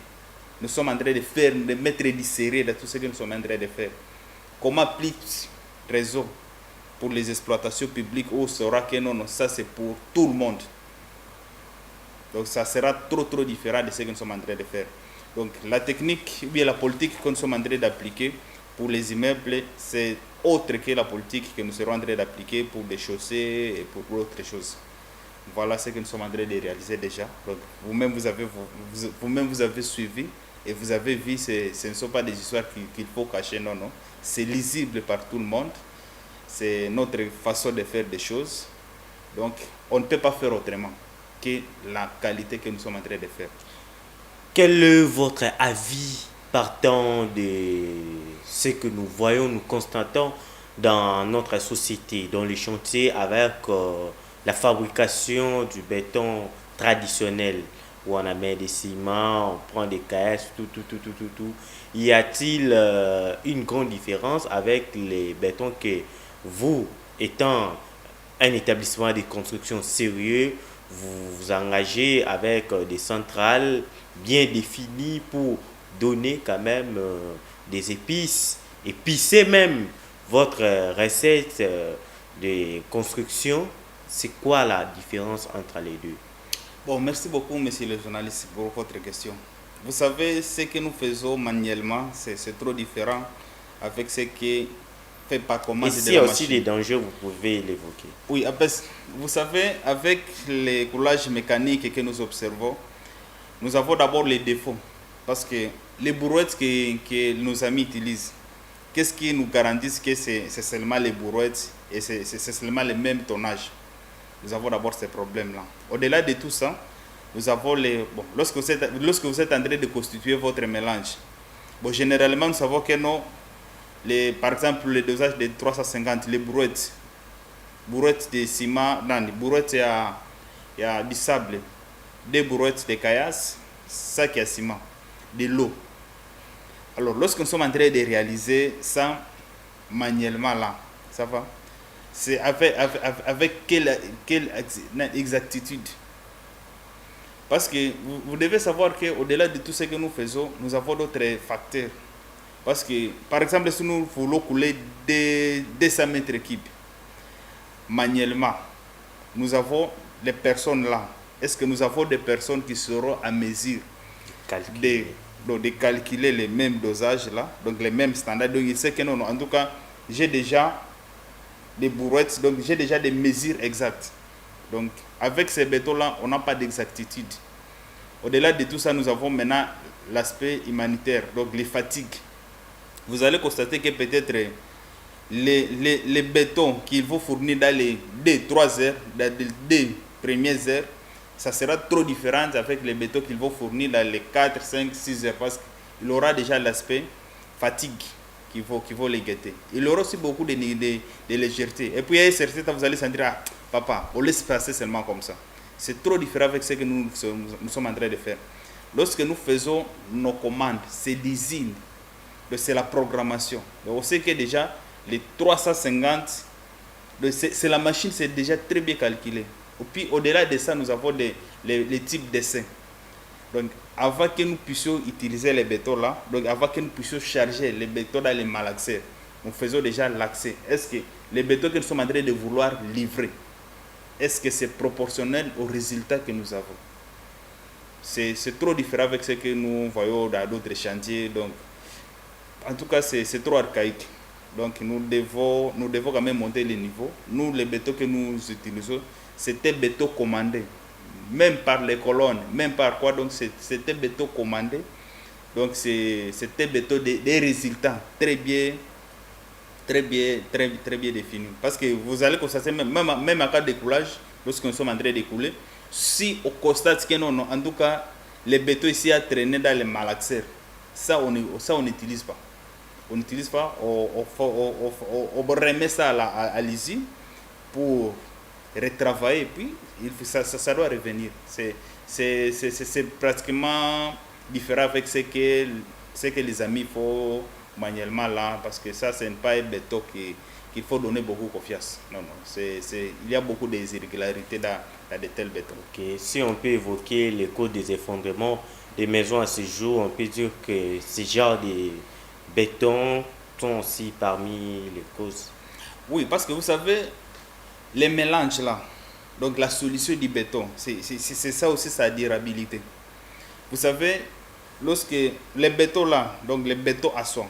Nous sommes en train de mettre du sérieux dans tout ce que nous sommes en train de faire. Comment plus raison pour les exploitations publiques où sera que non, ça c'est pour tout le monde. Donc ça sera trop différent de ce que nous sommes en train de faire. Donc la technique ou bien la politique que nous sommes en train d'appliquer pour les immeubles, c'est autre que la politique que nous serons en train d'appliquer pour les chaussées et pour autre chose. Voilà ce que nous sommes en train de réaliser déjà. Donc vous-même vous avez suivi et vous avez vu, ce ne sont pas des histoires qu'il faut cacher, non. C'est lisible par tout le monde. C'est notre façon de faire des choses. Donc on ne peut pas faire autrement que la qualité que nous sommes en train de faire. Quel est votre avis partant de ce que nous voyons, nous constatons dans notre société, dans les chantiers avec la fabrication du béton traditionnel, où on met des ciments, on prend des caisses, tout. Y a-t-il une grande différence avec les bétons que vous, étant un établissement de construction sérieux, vous vous engagez avec des centrales bien définies pour donner quand même des épices, épicer même votre recette de construction? C'est quoi la différence entre les deux? Bon, merci beaucoup, monsieur le journaliste, pour votre question. Vous savez, ce que nous faisons manuellement, c'est trop différent avec ce qui fait par commande de la machine. Et s'il y a aussi des dangers, vous pouvez l'évoquer. Oui, vous savez, avec les coulages mécaniques que nous observons, nous avons d'abord les défauts. Parce que les brouettes que nos amis utilisent, qu'est-ce qui nous garantit que c'est seulement les brouettes et c'est seulement le même tonnage? Nous avons d'abord ces problèmes-là. Au-delà de tout ça, nous avons lorsque vous êtes en train de constituer votre mélange, généralement, nous savons que par exemple, le dosage de 350, les brouettes de ciment, les brouettes, il y a du sable, des brouettes de caillasse, ça qui est ciment, de l'eau. Alors, lorsque nous sommes en train de réaliser ça manuellement là, ça va? C'est avec quelle exactitude? Parce que vous devez savoir qu'au-delà de tout ce que nous faisons, nous avons d'autres facteurs. Parce que, par exemple, si nous voulons couler 200 mètres cubes manuellement, nous avons les personnes là. Est-ce que nous avons des personnes qui seront à mesure de calculer les mêmes dosages là, donc les mêmes standards? Donc, il sait que non, en tout cas, j'ai déjà des brouettes, donc j'ai déjà des mesures exactes. Donc, avec ces bétons-là, on n'a pas d'exactitude. Au-delà de tout ça, nous avons maintenant l'aspect humanitaire, donc les fatigues. Vous allez constater que peut-être les bétons qu'il faut fournir dans les 2-3 heures, dans les 2 premières heures, ça sera trop différent avec les bétons qu'il faut fournir dans les 4, 5, 6 heures, parce qu'il aura déjà l'aspect fatigue qu'il faut les guetter. Il aura aussi beaucoup de légèreté. Et puis, à un certain temps, vous allez sentir, ah, papa, on laisse passer seulement comme ça. C'est trop différent avec ce que nous sommes en train de faire. Lorsque nous faisons nos commandes, c'est l'usine, c'est la programmation. Donc, on sait que déjà, les 350, c'est la machine, c'est déjà très bien calculé. Et puis, au-delà de ça, nous avons les types d'essais. Donc, avant que nous puissions utiliser les bétons là, donc avant que nous puissions charger les bétons dans les malaxeurs, nous faisons déjà l'accès. Est-ce que les bétons que nous sommes en train de vouloir livrer, est-ce que c'est proportionnel aux résultats que nous avons? C'est trop différent avec ce que nous voyons dans d'autres chantiers. Donc, en tout cas, c'est trop archaïque. Donc, nous devons quand même monter les niveaux. Nous, les bétons que nous utilisons, c'était béton commandé. Même par les colonnes, même par quoi, donc c'était béton commandé. Donc c'était béton des résultats très bien définis. Parce que vous allez constater, même en cas de coulage, lorsque nous sommes en train de couler, si on constate que non, en tout cas, les bétons ici à traîner dans les malaxeurs, ça on n'utilise pas. On n'utilise pas, on remet ça à l'usine pour retravailler, et puis ça doit revenir. C'est pratiquement différent avec ce que les amis font manuellement là, parce que ça, ce n'est pas un béton qu'il faut donner beaucoup confiance. Non, il y a beaucoup d'irrégularités dans de tels bétons. Okay. Si on peut évoquer les causes des effondrements des maisons à ce jour, on peut dire que ces genres de béton sont aussi parmi les causes. Oui, parce que vous savez, les mélanges là, donc la solution du béton, c'est ça aussi sa durabilité. Vous savez, lorsque les bétons là, donc les bétons à soie,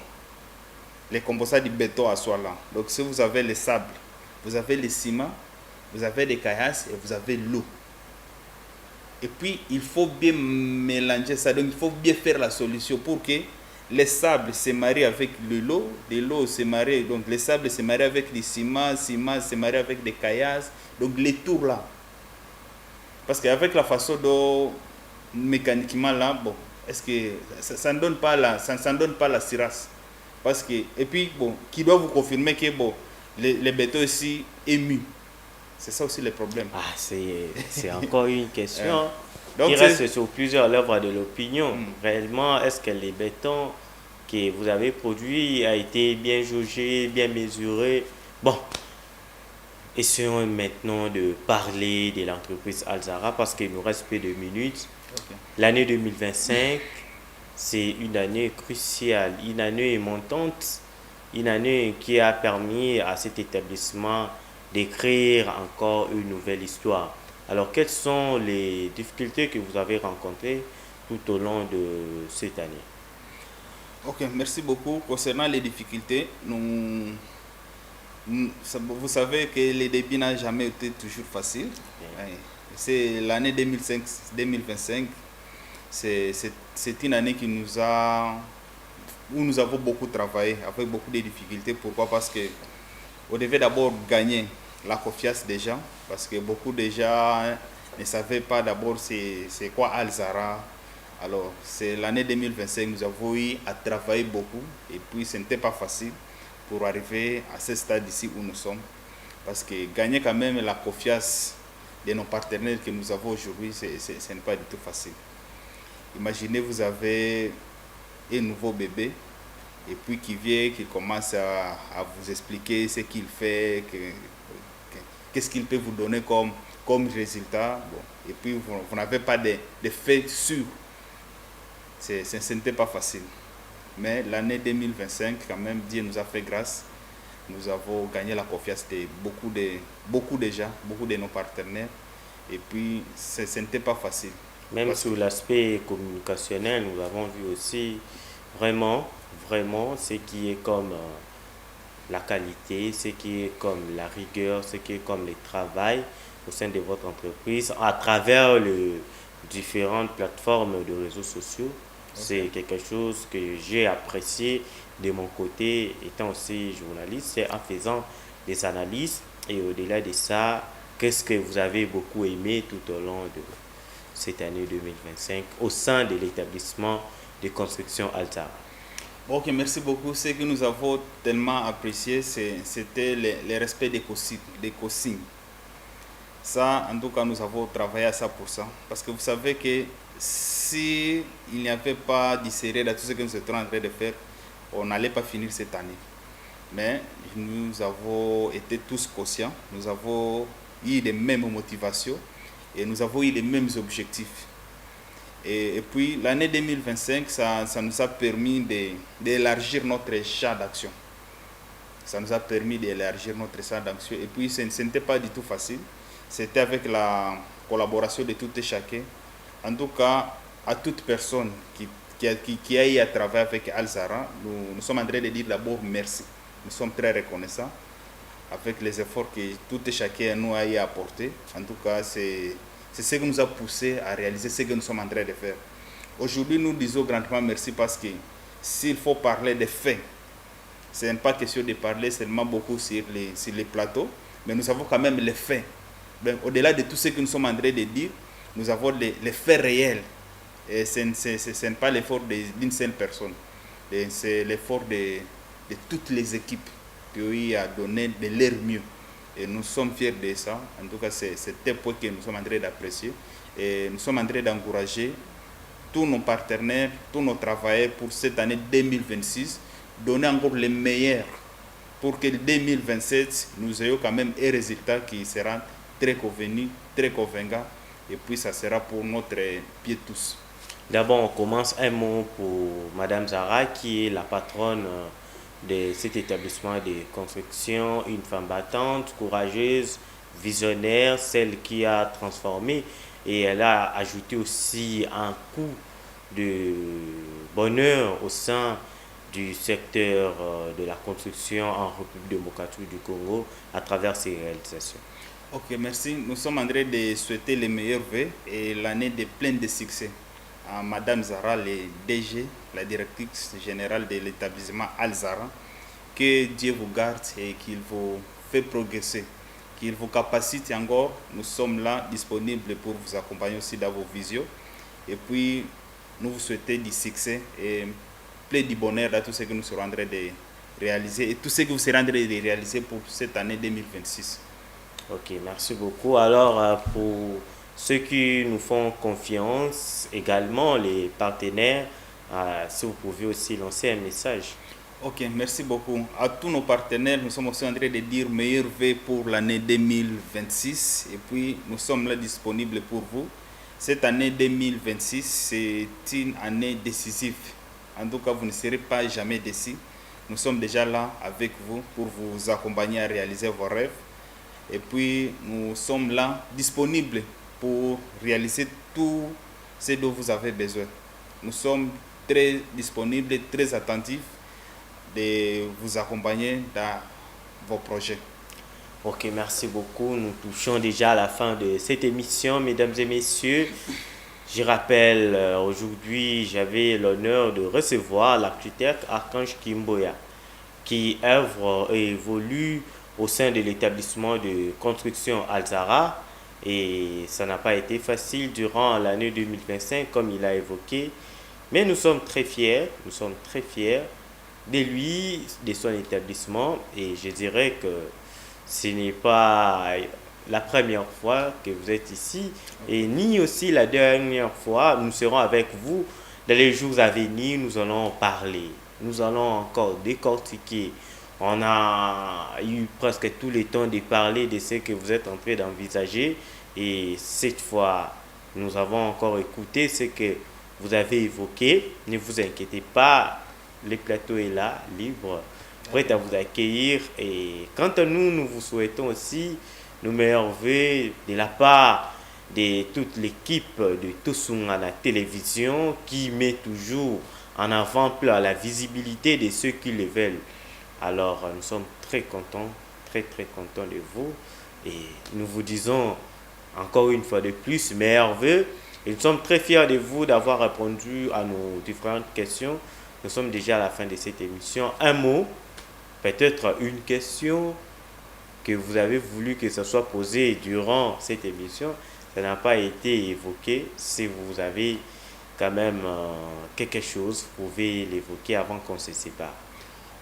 les composants du béton à soie là, donc si vous avez le sable, vous avez le ciment, vous avez des caillasses et vous avez l'eau. Et puis il faut bien mélanger ça, donc il faut bien faire la solution pour que les sables se marient avec de l'eau se marie, donc les sables se marient avec du ciment se marie avec des caillasses, donc les tours là. Parce qu'avec la façon dont mécaniquement là, bon, est-ce que ça ne donne pas ça ne donne pas la SIRAS? Parce que, et puis, bon, qui doit vous confirmer que bon, les bétons ici émus. C'est ça aussi le problème. Ah, c'est encore une question Donc, qui reste sur plusieurs lèvres de l'opinion. Réellement, est-ce que les bétons que vous avez produits a été bien jaugé, bien mesuré? Bon, essayons maintenant de parler de l'entreprise Alzara parce qu'il nous reste peu de minutes. L'année 2025, c'est une année cruciale, une année montante, une année qui a permis à cet établissement d'écrire encore une nouvelle histoire. Alors, quelles sont les difficultés que vous avez rencontrées tout au long de cette année? Ok, merci beaucoup. Concernant les difficultés, vous savez que les débuts n'ont jamais été toujours faciles. C'est l'année 2025, c'est une année où nous avons beaucoup travaillé, avec beaucoup de difficultés. Pourquoi? Parce qu'on devait d'abord gagner la confiance des gens, parce que beaucoup de gens ne savaient pas d'abord c'est quoi Alzara. Alors, c'est l'année 2025, nous avons eu à travailler beaucoup, et puis ce n'était pas facile pour arriver à ce stade ici où nous sommes, parce que gagner quand même la confiance de nos partenaires que nous avons aujourd'hui, ce n'est pas du tout facile. Imaginez, vous avez un nouveau bébé, et puis qui vient, qui commence à vous expliquer ce qu'il fait, qu'est-ce qu'il peut vous donner comme résultat. Bon. Et puis vous n'avez pas de faits sûrs. Ce n'était pas facile. Mais l'année 2025, quand même, Dieu nous a fait grâce. Nous avons gagné la confiance de beaucoup de gens, beaucoup de nos partenaires. Et puis, ce n'était pas facile. Même sur l'aspect communicationnel, nous avons vu aussi vraiment ce qui est comme la qualité, ce qui est comme la rigueur, ce qui est comme le travail au sein de votre entreprise à travers les différentes plateformes de réseaux sociaux. C'est quelque chose que j'ai apprécié de mon côté, étant aussi journaliste, c'est en faisant des analyses. Et au-delà de ça, qu'est-ce que vous avez beaucoup aimé tout au long de cette année 2025 au sein de l'établissement de construction Alzara? Ok, merci beaucoup. Ce que nous avons tellement apprécié, c'était le respect des consignes. Ça, en tout cas, nous avons travaillé à ça pour ça. Parce que vous savez que si il n'y avait pas d'ICR dans tout ce que nous étions en train de faire, on n'allait pas finir cette année. Mais nous avons été tous conscients, nous avons eu les mêmes motivations et nous avons eu les mêmes objectifs. Et puis l'année 2025, ça nous a permis d'élargir notre champ d'action. Ça nous a permis d'élargir notre champ d'action. Et puis ce n'était pas du tout facile. C'était avec la collaboration de tout et chacun. En tout cas, à toute personne qui a eu à travailler avec Alzara, nous sommes en train de dire d'abord merci. Nous sommes très reconnaissants avec les efforts que tout et chacun nous a eu à apporter. En tout cas, c'est ce qui nous a poussé à réaliser ce que nous sommes en train de faire. Aujourd'hui, nous disons grandement merci parce que s'il faut parler des faits, ce n'est pas question de parler seulement beaucoup sur les plateaux, mais nous avons quand même les faits. Au-delà de tout ce que nous sommes en train de dire, nous avons les faits réels. Et ce n'est pas l'effort d'une seule personne, c'est l'effort de toutes les équipes qui ont eu à donner de leur mieux. Et nous sommes fiers de ça. En tout cas, c'est un point que nous sommes en train d'apprécier. Et nous sommes en train d'encourager tous nos partenaires, tous nos travailleurs pour cette année 2026, donner encore les meilleurs pour que 2027, nous ayons quand même un résultat qui sera très convenu, très convaincant. Et puis, ça sera pour notre pied tous. D'abord, on commence un mot pour Madame Zara, qui est la patronne de cet établissement de construction, une femme battante, courageuse, visionnaire, celle qui a transformé et elle a ajouté aussi un coup de bonheur au sein du secteur de la construction en République démocratique du Congo à travers ses réalisations. Ok, merci. Nous sommes en train de souhaiter les meilleurs vœux et l'année de plein de succès à Madame Zara, le DG, la directrice générale de l'établissement Alzara. Que Dieu vous garde et qu'il vous fait progresser, qu'il vous capacite encore. Nous sommes là disponibles pour vous accompagner aussi dans vos visions. Et puis, nous vous souhaitons du succès et plein de bonheur dans tout ce que nous serons en train de réaliser et tout ce que vous serez en train de réaliser pour cette année 2026. Ok, merci beaucoup. Alors, pour ceux qui nous font confiance, également les partenaires, si vous pouvez aussi lancer un message. Ok, merci beaucoup. À tous nos partenaires, nous sommes aussi en train de dire meilleurs vœux pour l'année 2026 et puis nous sommes là disponibles pour vous. Cette année 2026, c'est une année décisive. En tout cas, vous ne serez pas jamais déçus. Nous sommes déjà là avec vous pour vous accompagner à réaliser vos rêves. Et puis, nous sommes là disponibles pour réaliser tout ce dont vous avez besoin. Nous sommes très disponibles et très attentifs de vous accompagner dans vos projets. Ok, merci beaucoup. Nous touchons déjà à la fin de cette émission, mesdames et messieurs. Je rappelle, aujourd'hui, j'avais l'honneur de recevoir l'architecte Archange Kimboya, qui œuvre et évolue au sein de l'établissement de construction Alzara. Et ça n'a pas été facile durant l'année 2025, comme il a évoqué. Mais nous sommes très fiers de lui, de son établissement. Et je dirais que ce n'est pas la première fois que vous êtes ici et ni aussi la dernière fois. Nous serons avec vous dans les jours à venir. Nous allons parler, nous allons encore décortiquer. On a eu presque tout le temps de parler de ce que vous êtes en train d'envisager et cette fois, nous avons encore écouté ce que vous avez évoqué. Ne vous inquiétez pas, le plateau est là, libre, prêt à vous accueillir. Et quant à nous, nous vous souhaitons aussi nos meilleurs vœux de la part de toute l'équipe de Tosungana Télévision qui met toujours en avant-plan la visibilité de ceux qui le veulent. Alors, nous sommes très contents, très contents de vous. Et nous vous disons encore une fois de plus, meilleurs vœux. Et nous sommes très fiers de vous d'avoir répondu à nos différentes questions. Nous sommes déjà à la fin de cette émission. Un mot, peut-être une question que vous avez voulu que ce soit posée durant cette émission. Ça n'a pas été évoqué. Si vous avez quand même quelque chose, vous pouvez l'évoquer avant qu'on se sépare.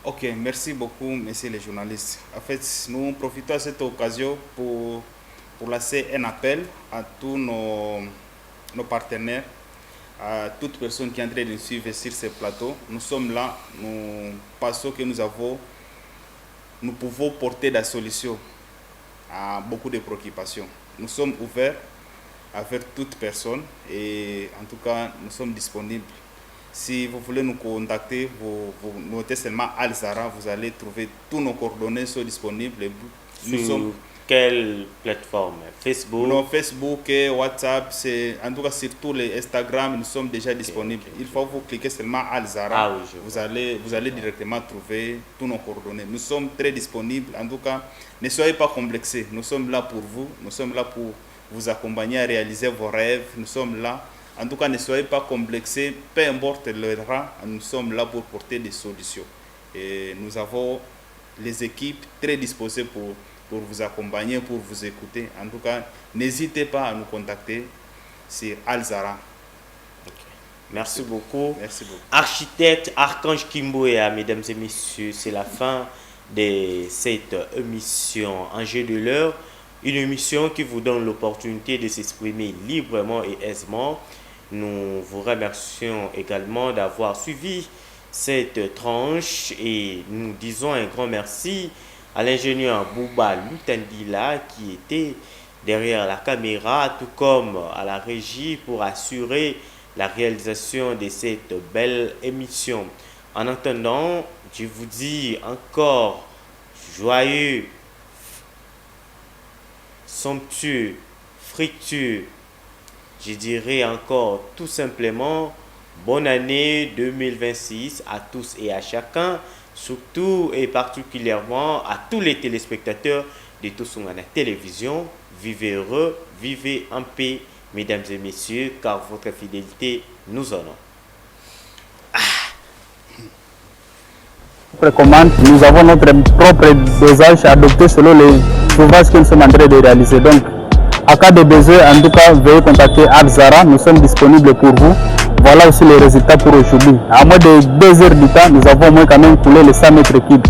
Ok, merci beaucoup, messieurs les journalistes. En fait, nous profitons de cette occasion pour lancer un appel à tous nos partenaires, à toute personne qui est en train de nous suivre sur ce plateau. Nous sommes là, nous pensons que nous pouvons porter la solution à beaucoup de préoccupations. Nous sommes ouverts avec toute personne et en tout cas, nous sommes disponibles. Si vous voulez nous contacter, vous notez seulement Alzara, vous allez trouver tous nos coordonnées sont disponibles. Nous sommes quelle plateforme? Facebook? Non, Facebook et WhatsApp, en tout cas sur tous les Instagram, nous sommes déjà disponibles. Il faut vous cliquer seulement Alzara, vous allez directement trouver tous nos coordonnées. Nous sommes très disponibles, en tout cas, ne soyez pas complexés. Nous sommes là pour vous, nous sommes là pour vous accompagner à réaliser vos rêves. Nous sommes là, en tout cas, ne soyez pas complexés, peu importe le rang, nous sommes là pour porter des solutions. Et nous avons les équipes très disposées pour vous accompagner, pour vous écouter. En tout cas, n'hésitez pas à nous contacter sur Alzara. Okay. Merci beaucoup. Merci beaucoup. Architecte Archange Kimboya, mesdames et messieurs, c'est la fin de cette émission Enjeu de l'heure. Une émission qui vous donne l'opportunité de s'exprimer librement et aisément. Nous vous remercions également d'avoir suivi cette tranche et nous disons un grand merci à l'ingénieur Bouba Lutandila qui était derrière la caméra, tout comme à la régie pour assurer la réalisation de cette belle émission. En attendant, je vous dis encore joyeux, somptueux, fructueux, je dirais encore tout simplement bonne année 2026 à tous et à chacun, surtout et particulièrement à tous les téléspectateurs de Tosungana Télévision. Vivez heureux, vivez en paix, mesdames et messieurs, car votre fidélité nous honore. Commande, nous avons notre propre dosage adopté selon les ouvrages que nous sommes en train de réaliser. Donc, à cas de besoin, en tout cas, veuillez contacter Alzara. Nous sommes disponibles pour vous. voilà aussi les résultats pour aujourd'hui. À moins de 2 heures du temps, nous avons au moins quand même coulé les 100 mètres cubes.